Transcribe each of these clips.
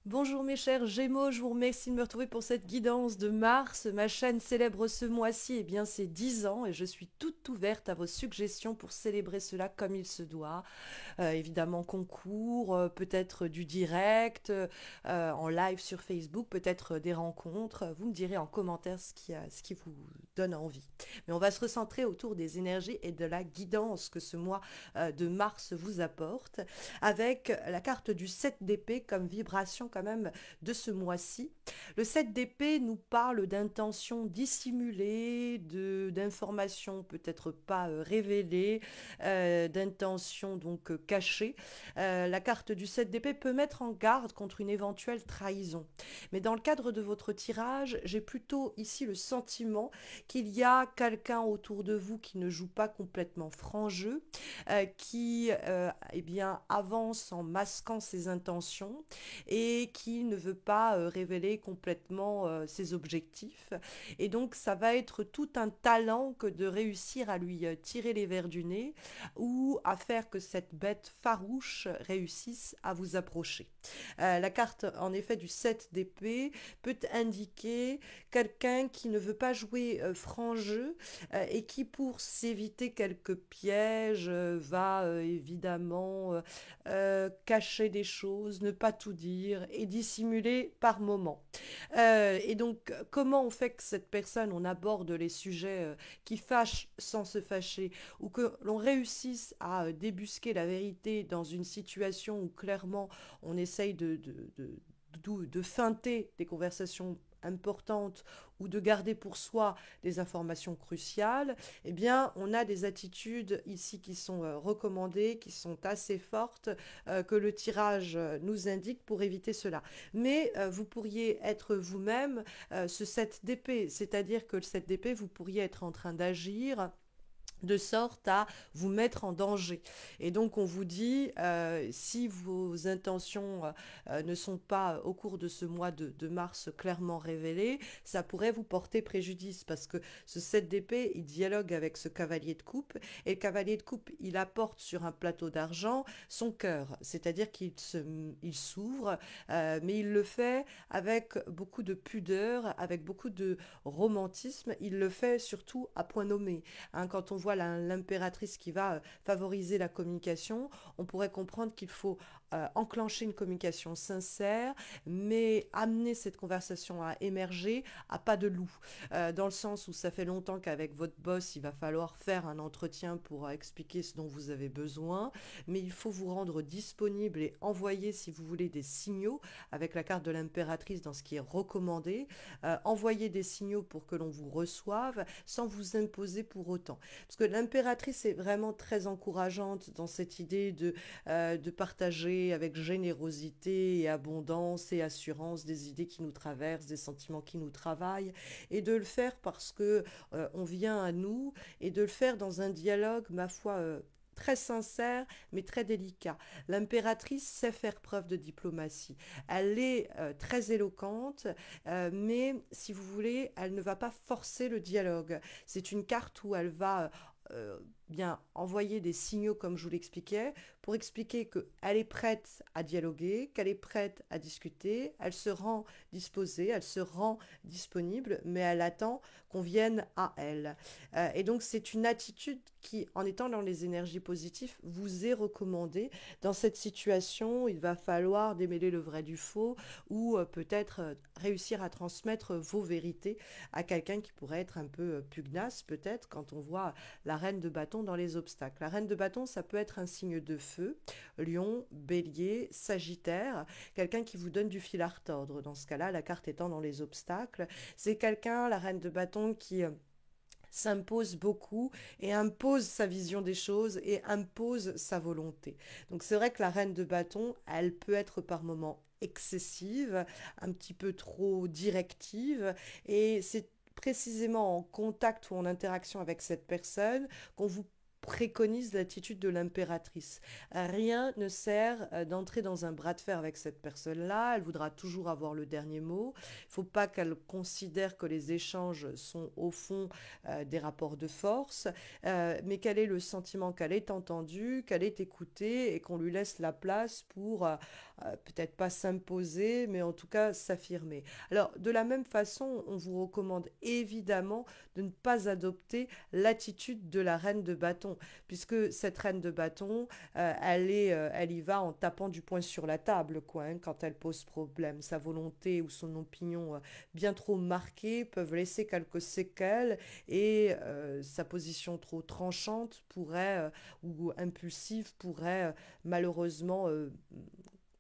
Bonjour mes chers Gémeaux, je vous remercie de me retrouver pour cette guidance de Mars. Ma chaîne célèbre ce mois-ci ses 10 ans et je suis toute ouverte à vos suggestions pour célébrer cela comme il se doit. Évidemment concours, peut-être du direct, en live sur Facebook, peut-être des rencontres. Vous me direz en commentaire ce qui vous donne envie. Mais on va se recentrer autour des énergies et de la guidance que ce mois de Mars vous apporte, avec la carte du 7 d'épée comme vibration quand même de ce mois-ci. Le 7 d'épée nous parle d'intentions dissimulées, d'informations peut-être pas révélées, d'intentions donc cachées. La carte du 7 d'épée peut mettre en garde contre une éventuelle trahison. Mais dans le cadre de votre tirage, j'ai plutôt ici le sentiment qu'il y a quelqu'un autour de vous qui ne joue pas complètement franc jeu, qui eh bien, avance en masquant ses intentions et qui ne veut pas révéler complètement ses objectifs. Et donc, ça va être tout un talent que de réussir à lui tirer les vers du nez ou à faire que cette bête farouche réussisse à vous approcher. La carte, en effet, du 7 d'épée peut indiquer quelqu'un qui ne veut pas jouer franc jeu et qui, pour s'éviter quelques pièges, va évidemment cacher des choses, ne pas tout dire et dissimuler par moments. Et donc, comment on fait que cette personne, on aborde les sujets qui fâchent sans se fâcher, ou que l'on réussisse à débusquer la vérité dans une situation où clairement on essaye de feinter des conversations importantes ou de garder pour soi des informations cruciales, eh bien, on a des attitudes ici qui sont recommandées, qui sont assez fortes, que le tirage nous indique pour éviter cela. Mais vous pourriez être vous-même ce 7 d'épée, c'est-à-dire que le 7 d'épée, vous pourriez être en train d'agir de sorte à vous mettre en danger. Et donc on vous dit, si vos intentions ne sont pas au cours de ce mois de mars clairement révélées, ça pourrait vous porter préjudice parce que ce 7 d'épée, il dialogue avec ce cavalier de coupe et le cavalier de coupe, il apporte sur un plateau d'argent son cœur, c'est-à-dire il s'ouvre, mais il le fait avec beaucoup de pudeur, avec beaucoup de romantisme, il le fait surtout à point nommé. Hein, quand on voit l'impératrice qui va favoriser la communication, on pourrait comprendre qu'il faut enclencher une communication sincère, mais amener cette conversation à émerger à pas de loup. Dans le sens où ça fait longtemps qu'avec votre boss, il va falloir faire un entretien pour expliquer ce dont vous avez besoin, mais il faut vous rendre disponible et envoyer, si vous voulez, des signaux avec la carte de l'impératrice dans ce qui est recommandé. Envoyer des signaux pour que l'on vous reçoive sans vous imposer pour autant. Parce que l'impératrice est vraiment très encourageante dans cette idée de partager avec générosité et abondance et assurance des idées qui nous traversent, des sentiments qui nous travaillent, et de le faire parce que on vient à nous, et de le faire dans un dialogue, ma foi, très sincère, mais très délicat. L'impératrice sait faire preuve de diplomatie. Elle est très éloquente, mais si vous voulez, elle ne va pas forcer le dialogue. C'est une carte où elle va bien envoyer des signaux, comme je vous l'expliquais, pour expliquer qu'elle est prête à dialoguer, qu'elle est prête à discuter, elle se rend disposée, elle se rend disponible, mais elle attend qu'on vienne à elle. Et donc c'est une attitude qui, en étant dans les énergies positives, vous est recommandée. Dans cette situation, il va falloir démêler le vrai du faux, ou peut-être réussir à transmettre vos vérités à quelqu'un qui pourrait être un peu pugnace, peut-être, quand on voit la reine de bâton dans les obstacles. La reine de bâton, ça peut être un signe de feu, lion, bélier, sagittaire, quelqu'un qui vous donne du fil à retordre. Dans ce cas-là, la carte étant dans les obstacles, c'est quelqu'un, la reine de bâton, qui s'impose beaucoup et impose sa vision des choses et impose sa volonté. Donc c'est vrai que la reine de bâton, elle peut être par moments excessive, un petit peu trop directive, et c'est précisément en contact ou en interaction avec cette personne qu'on vous préconise l'attitude de l'impératrice. Rien ne sert d'entrer dans un bras de fer avec cette personne-là, elle voudra toujours avoir le dernier mot. Il ne faut pas qu'elle considère que les échanges sont au fond des rapports de force, mais qu'elle ait le sentiment qu'elle est entendue, qu'elle est écoutée et qu'on lui laisse la place pour peut-être pas s'imposer, mais en tout cas s'affirmer. Alors, de la même façon, on vous recommande évidemment de ne pas adopter l'attitude de la reine de bâton, puisque cette reine de bâton, elle y va en tapant du poing sur la table, quoi, hein, quand elle pose problème. Sa volonté ou son opinion bien trop marquée peuvent laisser quelques séquelles et sa position trop tranchante pourrait, ou impulsive pourrait malheureusement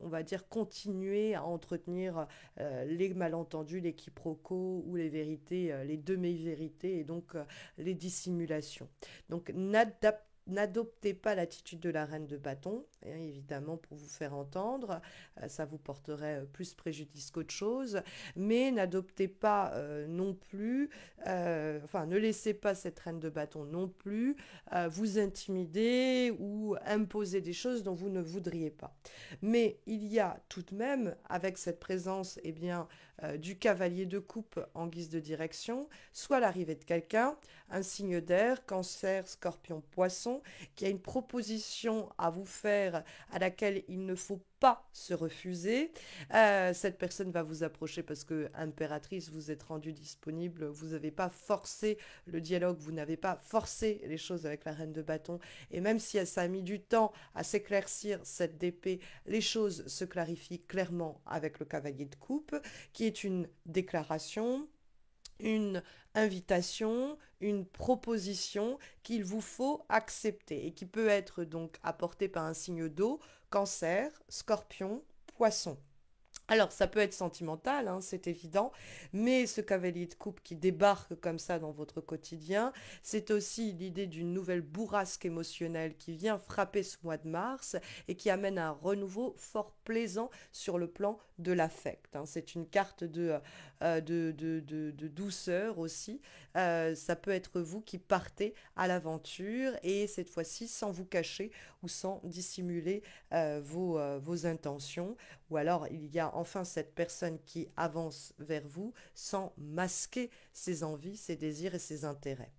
on va dire, continuer à entretenir les malentendus, les quiproquos ou les vérités, les demi-vérités et donc les dissimulations. Donc n'adoptez pas l'attitude de la reine de bâton, hein, évidemment pour vous faire entendre, ça vous porterait plus préjudice qu'autre chose, mais n'adoptez pas non plus, enfin ne laissez pas cette reine de bâton non plus vous intimider ou imposer des choses dont vous ne voudriez pas. Mais il y a tout de même, avec cette présence eh bien, du cavalier de coupe en guise de direction, soit l'arrivée de quelqu'un, un signe d'air, cancer, scorpion, poisson, qui a une proposition à vous faire à laquelle il ne faut pas se refuser. Cette personne va vous approcher parce que, impératrice, vous êtes rendu disponible, vous n'avez pas forcé le dialogue, vous n'avez pas forcé les choses avec la reine de bâton. Et même si ça a mis du temps à s'éclaircir cette d'épée, les choses se clarifient clairement avec le cavalier de coupe, qui est une déclaration, une invitation, une proposition qu'il vous faut accepter et qui peut être donc apportée par un signe d'eau, cancer, scorpion, poisson. Alors, ça peut être sentimental, hein, c'est évident, mais ce cavalier de coupe qui débarque comme ça dans votre quotidien, c'est aussi l'idée d'une nouvelle bourrasque émotionnelle qui vient frapper ce mois de mars et qui amène un renouveau fort plaisant sur le plan de l'affect, hein. C'est une carte de douceur aussi. Ça peut être vous qui partez à l'aventure et cette fois-ci sans vous cacher ou sans dissimuler vos intentions. Ou alors il y a enfin cette personne qui avance vers vous sans masquer ses envies, ses désirs et ses intérêts.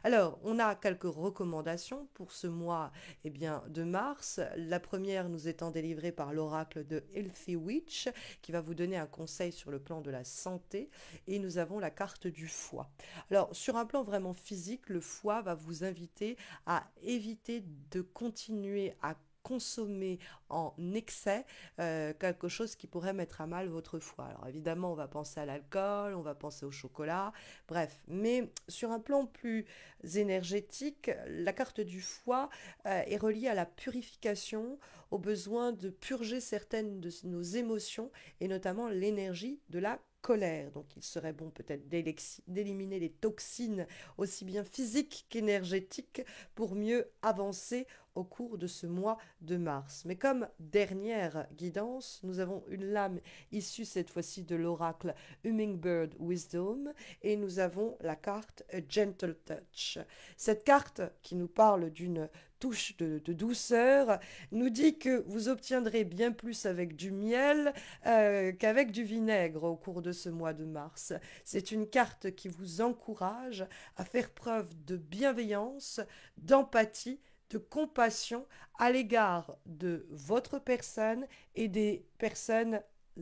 Alors, on a quelques recommandations pour ce mois eh bien, de mars. La première nous étant délivrée par l'oracle de Healthy Witch, qui va vous donner un conseil sur le plan de la santé. Et nous avons la carte du foie. Alors, sur un plan vraiment physique, le foie va vous inviter à éviter de continuer à consommer en excès quelque chose qui pourrait mettre à mal votre foie. Alors évidemment, on va penser à l'alcool, on va penser au chocolat, bref. Mais sur un plan plus énergétique, la carte du foie est reliée à la purification, au besoin de purger certaines de nos émotions et notamment l'énergie de la colère. Donc il serait bon peut-être d'éliminer les toxines aussi bien physiques qu'énergétiques pour mieux avancer au cours de ce mois de mars. Mais comme dernière guidance, nous avons une lame issue cette fois-ci de l'oracle Hummingbird Wisdom et nous avons la carte A Gentle Touch. Cette carte qui nous parle d'une touche de douceur nous dit que vous obtiendrez bien plus avec du miel qu'avec du vinaigre au cours de ce mois de mars. C'est une carte qui vous encourage à faire preuve de bienveillance, d'empathie, de compassion à l'égard de votre personne et des personnes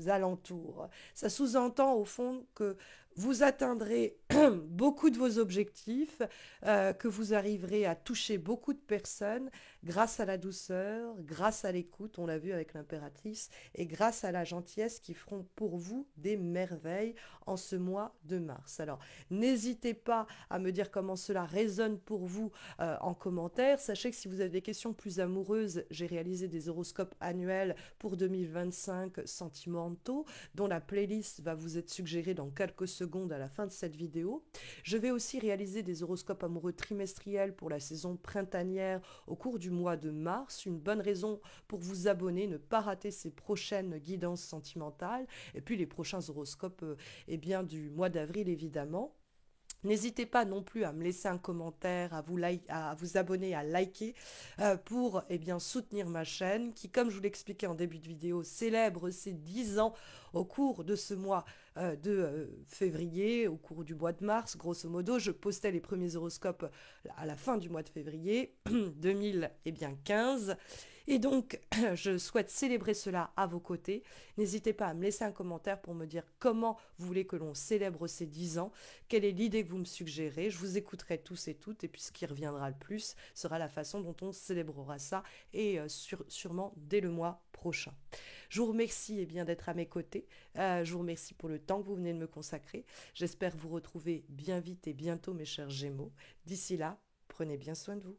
alentours. Ça sous-entend au fond que vous atteindrez beaucoup de vos objectifs, que vous arriverez à toucher beaucoup de personnes grâce à la douceur, grâce à l'écoute, on l'a vu avec l'impératrice, et grâce à la gentillesse qui feront pour vous des merveilles en ce mois de mars. Alors, n'hésitez pas à me dire comment cela résonne pour vous en commentaire. Sachez que si vous avez des questions plus amoureuses, j'ai réalisé des horoscopes annuels pour 2025 sentimentaux, dont la playlist va vous être suggérée dans quelques secondes à la fin de cette vidéo. Je vais aussi réaliser des horoscopes amoureux trimestriels pour la saison printanière au cours du mois de mars. Une bonne raison pour vous abonner, ne pas rater ces prochaines guidances sentimentales et puis les prochains horoscopes eh bien, du mois d'avril évidemment. N'hésitez pas non plus à me laisser un commentaire, à vous abonner, à liker pour soutenir ma chaîne qui, comme je vous l'expliquais en début de vidéo, célèbre ses 10 ans au cours de ce mois de février, au cours du mois de mars. Grosso modo, je postais les premiers horoscopes à la fin du mois de février 2015. Et donc, je souhaite célébrer cela à vos côtés. N'hésitez pas à me laisser un commentaire pour me dire comment vous voulez que l'on célèbre ces 10 ans, quelle est l'idée que vous me suggérez. Je vous écouterai tous et toutes, et puis ce qui reviendra le plus sera la façon dont on célébrera ça, et sûrement dès le mois prochain. Je vous remercie d'être à mes côtés. Je vous remercie pour le temps que vous venez de me consacrer. J'espère vous retrouver bien vite et bientôt, mes chers Gémeaux. D'ici là, prenez bien soin de vous.